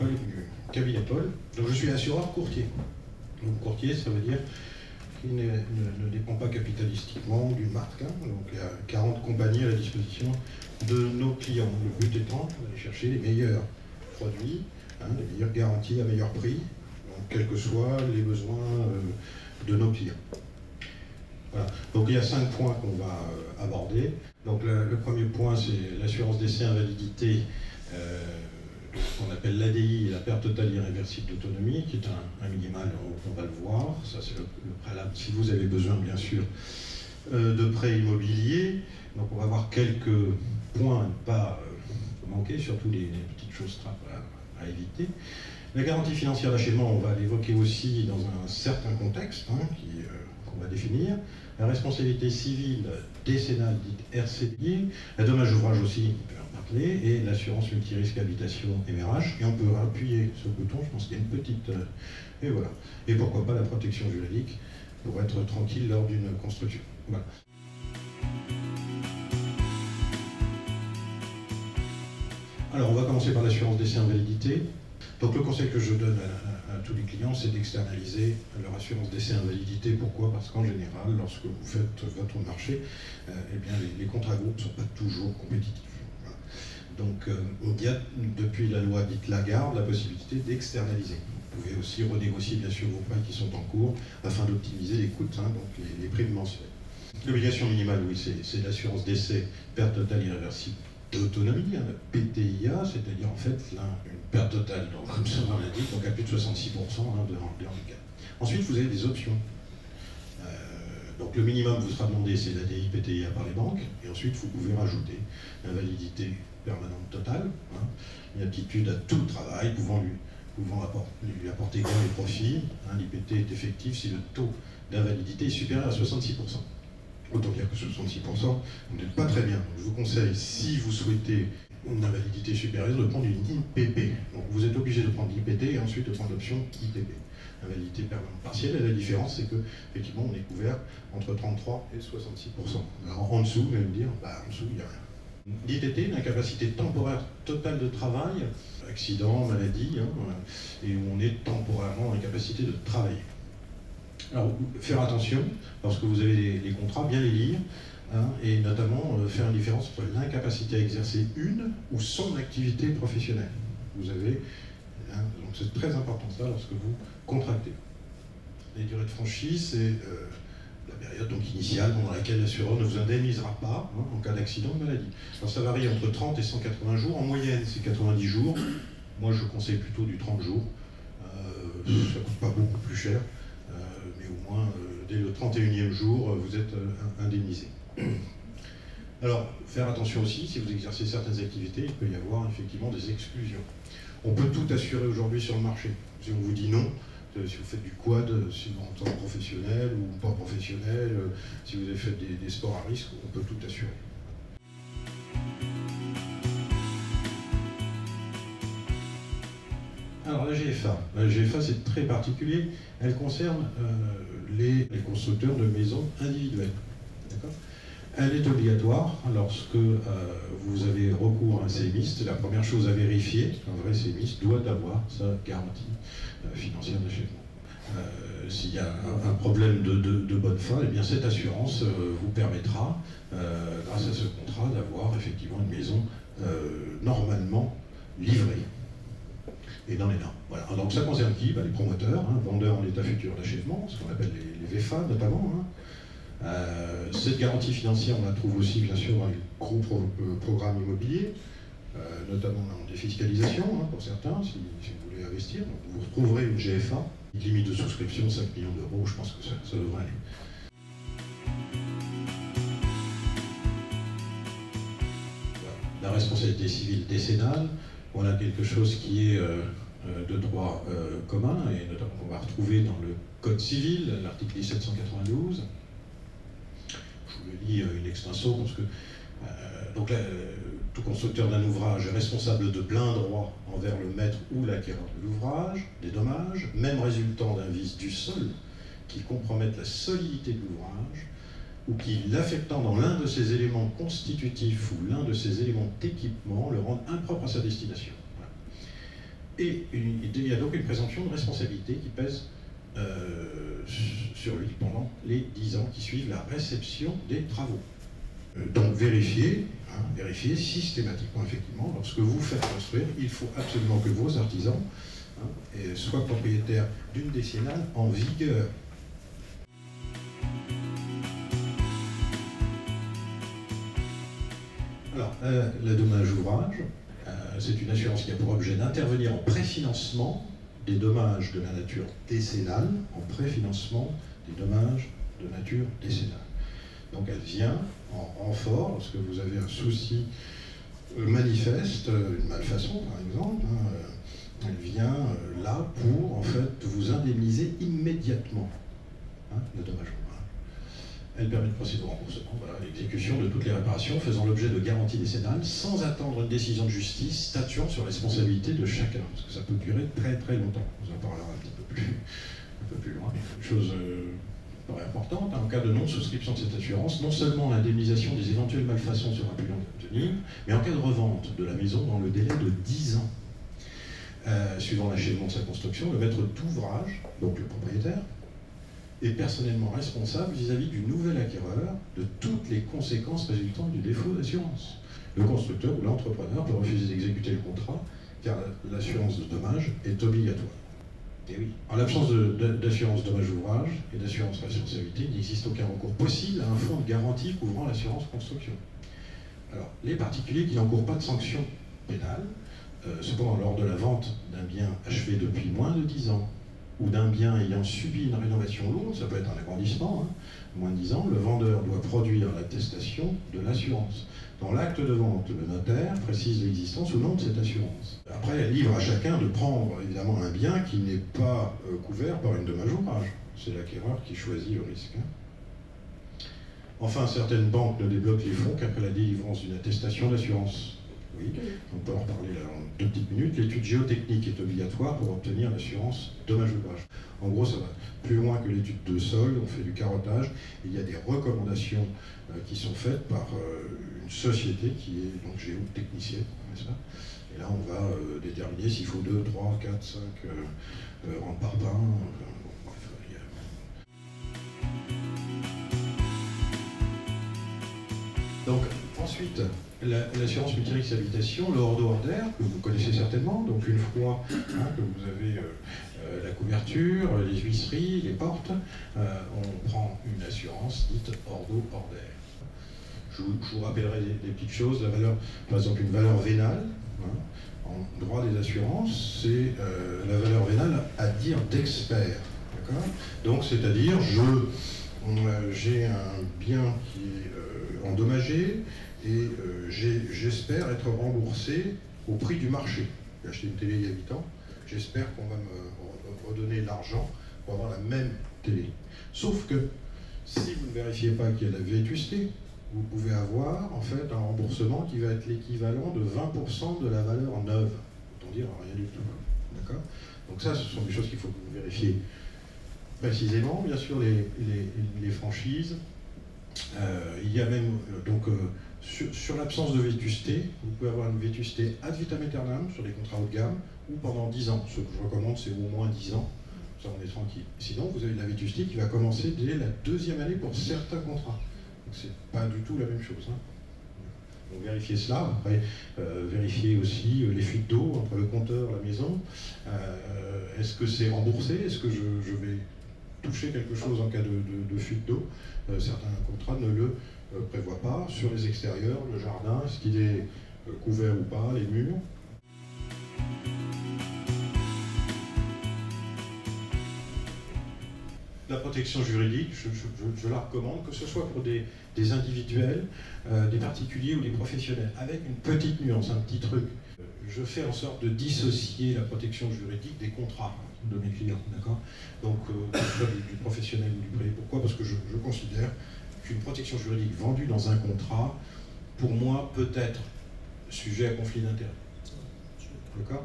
Paul du cabinet Paul. Donc je suis assureur courtier. Donc courtier, ça veut dire qu'il ne dépend pas capitalistiquement d'une marque. Donc il y a 40 compagnies à la disposition de nos clients. Le but étant d'aller chercher les meilleurs produits, les meilleures garanties à meilleur prix, donc quels que soient les besoins de nos clients. Voilà. Donc il y a 5 points qu'on va aborder. Donc le premier point, c'est l'assurance décès invalidité, qu'on appelle l'ADI, la perte totale irréversible d'autonomie, qui est un minimal, on va le voir. Ça c'est le préalable, si vous avez besoin bien sûr de prêts immobiliers. Donc on va voir quelques points à ne pas manquer, surtout les petites choses à éviter. La garantie financière d'achèvement, on va l'évoquer aussi dans un certain contexte qu'on va définir. La responsabilité civile décennale, dite RCI, la dommage ouvrage aussi, on peut en parler, et l'assurance multirisque habitation MRH. Et on peut appuyer sur le bouton, je pense qu'il y a une petite... et voilà. Et pourquoi pas la protection juridique pour être tranquille lors d'une construction. Voilà. Alors on va commencer par l'assurance décès invalidité. Donc le conseil que je donne à tous les clients, c'est d'externaliser leur assurance décès invalidité. Pourquoi? Parce qu'en général, lorsque vous faites votre marché, eh bien, les contrats groupes ne sont pas toujours compétitifs. Voilà. Donc il y a depuis la loi dite Lagarde la possibilité d'externaliser. Vous pouvez aussi renégocier bien sûr vos prêts qui sont en cours afin d'optimiser les coûts, donc les primes mensuelles. L'obligation minimale, oui, c'est l'assurance décès, perte totale irréversible d'autonomie, la PTIA, c'est-à-dire en fait là, une perte totale, donc, comme son nom l'indique, donc à plus de 66% de handicap. Ensuite, vous avez des options. Donc le minimum vous sera demandé, c'est l'ADI PTIA par les banques, et ensuite vous pouvez rajouter l'invalidité permanente totale, une aptitude à tout le travail, pouvant lui apporter gain et profit. L'IPT est effectif si le taux d'invalidité est supérieur à 66%. Autant dire que 66%, vous n'êtes pas très bien. Donc, je vous conseille, si vous souhaitez une invalidité supérieure, de prendre une IPP. Donc vous êtes obligé de prendre l'IPT et ensuite de prendre l'option IPP. Invalidité permanente partielle, et la différence, c'est que effectivement, on est couvert entre 33 et 66%. Alors, en dessous, vous allez me dire, en dessous, il n'y a rien. L'ITT, l'incapacité temporaire totale de travail, accident, maladie, et où on est temporairement en incapacité de travailler. Alors, faire attention, lorsque vous avez les contrats, bien les lire, et notamment faire une différence entre l'incapacité à exercer une ou son activité professionnelle. Vous avez, donc c'est très important ça lorsque vous contractez. Les durées de franchise, c'est la période donc initiale pendant laquelle l'assureur ne vous indemnisera pas en cas d'accident ou de maladie. Alors ça varie entre 30 et 180 jours, en moyenne c'est 90 jours, moi je conseille plutôt du 30 jours, ça ne coûte pas beaucoup plus cher. Mais au moins, dès le 31e jour, vous êtes indemnisé. Alors, faire attention aussi, si vous exercez certaines activités, il peut y avoir effectivement des exclusions. On peut tout assurer aujourd'hui sur le marché. Si on vous dit non, si vous faites du quad, si vous en tant que professionnel ou pas professionnel, si vous avez fait des sports à risque, on peut tout assurer. Alors la GFA c'est très particulier, elle concerne les constructeurs de maisons individuelles. Elle est obligatoire lorsque vous avez recours à un sémiste. La première chose à vérifier, un vrai sémiste doit avoir sa garantie financière d'achèvement. S'il y a un problème de bonne foi, eh bien cette assurance vous permettra, grâce à ce contrat, d'avoir effectivement une maison normalement livrée. Et dans les normes. Voilà. Donc ça concerne qui? Les promoteurs, vendeurs en état futur d'achèvement, ce qu'on appelle les VFA notamment. Cette garantie financière, on la trouve aussi bien sûr dans les gros programmes immobiliers, notamment en défiscalisation pour certains, si vous voulez investir. Donc, vous retrouverez une GFA, une limite de souscription de 5 millions d'euros, je pense que ça devrait aller. Voilà. La responsabilité civile décennale, voilà quelque chose qui est de droit commun, et notamment qu'on va retrouver dans le Code civil, l'article 1792. Je vous le lis in extenso, parce que donc là, tout constructeur d'un ouvrage est responsable de plein droit envers le maître ou l'acquéreur de l'ouvrage, des dommages, même résultant d'un vice du sol, qui compromettent la solidité de l'ouvrage, ou qui, l'affectant dans l'un de ses éléments constitutifs ou l'un de ses éléments d'équipement, le rendent impropre à sa destination. Voilà. Et il y a donc une présomption de responsabilité qui pèse sur lui pendant les 10 ans qui suivent la réception des travaux. Donc vérifiez systématiquement, effectivement, lorsque vous faites construire, il faut absolument que vos artisans soient propriétaires d'une décennale en vigueur. Alors, la dommage ouvrage, c'est une assurance qui a pour objet d'intervenir en préfinancement des dommages de la nature décennale, en préfinancement des dommages de nature décennale. Donc elle vient en renfort lorsque vous avez un souci manifeste, une malfaçon par exemple, elle vient là pour en fait vous indemniser immédiatement le dommage ouvrage. Elle permet de procéder au remboursement, voilà, l'exécution de toutes les réparations faisant l'objet de garanties décennales sans attendre une décision de justice statuant sur la responsabilité de chacun, parce que ça peut durer très très longtemps. On en parlera un peu plus loin. Une chose paraît importante, en cas de non-souscription de cette assurance, non seulement l'indemnisation des éventuelles malfaçons sera plus longue à obtenir, mais en cas de revente de la maison dans le délai de 10 ans, suivant l'achèvement de sa construction, le maître d'ouvrage, donc le propriétaire, est personnellement responsable vis-à-vis du nouvel acquéreur de toutes les conséquences résultant du défaut d'assurance. Le constructeur ou l'entrepreneur peut refuser d'exécuter le contrat car l'assurance de dommages est obligatoire. Et oui. En l'absence d'assurance dommage ouvrage et d'assurance responsabilité, il n'existe aucun recours possible à un fonds de garantie couvrant l'assurance construction. Alors, les particuliers qui n'encourent pas de sanctions pénales, cependant lors de la vente d'un bien achevé depuis moins de 10 ans, ou d'un bien ayant subi une rénovation lourde, ça peut être un agrandissement, moins de 10 ans, le vendeur doit produire l'attestation de l'assurance. Dans l'acte de vente, le notaire précise l'existence ou non de cette assurance. Après, elle livre à chacun de prendre évidemment un bien qui n'est pas couvert par une dommage ouvrage. C'est l'acquéreur qui choisit le risque. Enfin, certaines banques ne débloquent les fonds qu'après la délivrance d'une attestation d'assurance. Oui, on peut en reparler là en 2 petites minutes. L'étude géotechnique est obligatoire pour obtenir l'assurance dommage ouvrage. En gros, ça va plus loin que l'étude de sol, on fait du carottage. Il y a des recommandations qui sont faites par une société qui est donc géotechnicienne, n'est-ce pas? Et là, on va déterminer s'il faut 2, 3, 4, 5 rentes par pain. Donc, ensuite, l'assurance multirisque habitation, le hors-d'eau hors-d'air, que vous connaissez certainement. Donc, une fois que vous avez la couverture, les huisseries, les portes, on prend une assurance dite hors-d'eau hors-d'air. Je vous rappellerai des petites choses. La valeur, par exemple, une valeur vénale, en droit des assurances, c'est la valeur vénale à dire d'expert. Donc, c'est-à-dire, j'ai un bien qui est endommagé et j'espère être remboursé au prix du marché. J'ai acheté une télé il y a 8 ans, j'espère qu'on va me redonner l'argent pour avoir la même télé. Sauf que si vous ne vérifiez pas qu'il y a de la vétusté, vous pouvez avoir en fait un remboursement qui va être l'équivalent de 20% de la valeur neuve. Autant dire rien du tout. D'accord ? Donc ça, ce sont des choses qu'il faut que vous vérifiez précisément. Bien sûr, les franchises. Il y a même sur l'absence de vétusté, vous pouvez avoir une vétusté ad vitam aeternam sur les contrats haut de gamme ou pendant 10 ans. Ce que je recommande, c'est au moins 10 ans. Ça, on est tranquille. Sinon, vous avez de la vétusté qui va commencer dès la 2e année pour certains contrats. Donc, c'est pas du tout la même chose. Donc, vérifiez cela. Après, vérifiez aussi les fuites d'eau entre le compteur et la maison. Est-ce que c'est remboursé? Est-ce que je vais toucher quelque chose en cas de fuite d'eau? Certains contrats ne le prévoient pas. Sur les extérieurs, le jardin, est-ce qu'il est couvert ou pas, les murs? La protection juridique, je la recommande, que ce soit pour des individuels, des particuliers ou des professionnels, avec une petite nuance, un petit truc. Je fais en sorte de dissocier la protection juridique des contrats de mes clients, d'accord? Donc, que ce soit du professionnel ou du privé. Pourquoi? Parce que je considère qu'une protection juridique vendue dans un contrat, pour moi, peut être sujet à conflit d'intérêts. D'accord?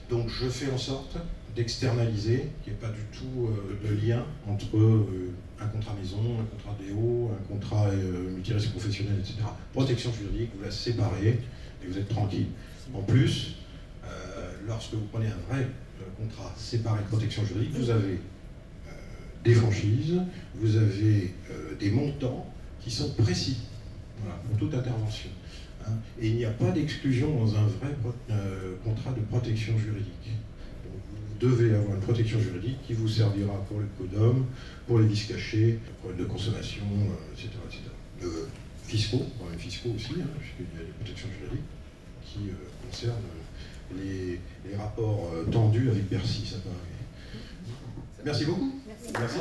Donc, je fais en sorte d'externaliser, qu'il n'y ait pas du tout de lien entre un contrat maison, un contrat DO, un contrat multirisque professionnel, etc. Protection juridique, vous la séparez et vous êtes tranquille. En plus, lorsque vous prenez un vrai contrat séparé de protection juridique, vous avez des franchises, vous avez des montants qui sont précis, voilà, pour toute intervention. Hein. Et il n'y a pas d'exclusion dans un vrai contrat de protection juridique. Donc, vous devez avoir une protection juridique qui vous servira pour les prud'hommes, pour les vices cachés, problèmes de consommation, etc. Fiscaux, problèmes fiscaux aussi, hein, puisqu'il y a des protections juridiques qui concernent les rapports tendus avec Bercy, ça peut arriver. Merci beaucoup. Merci.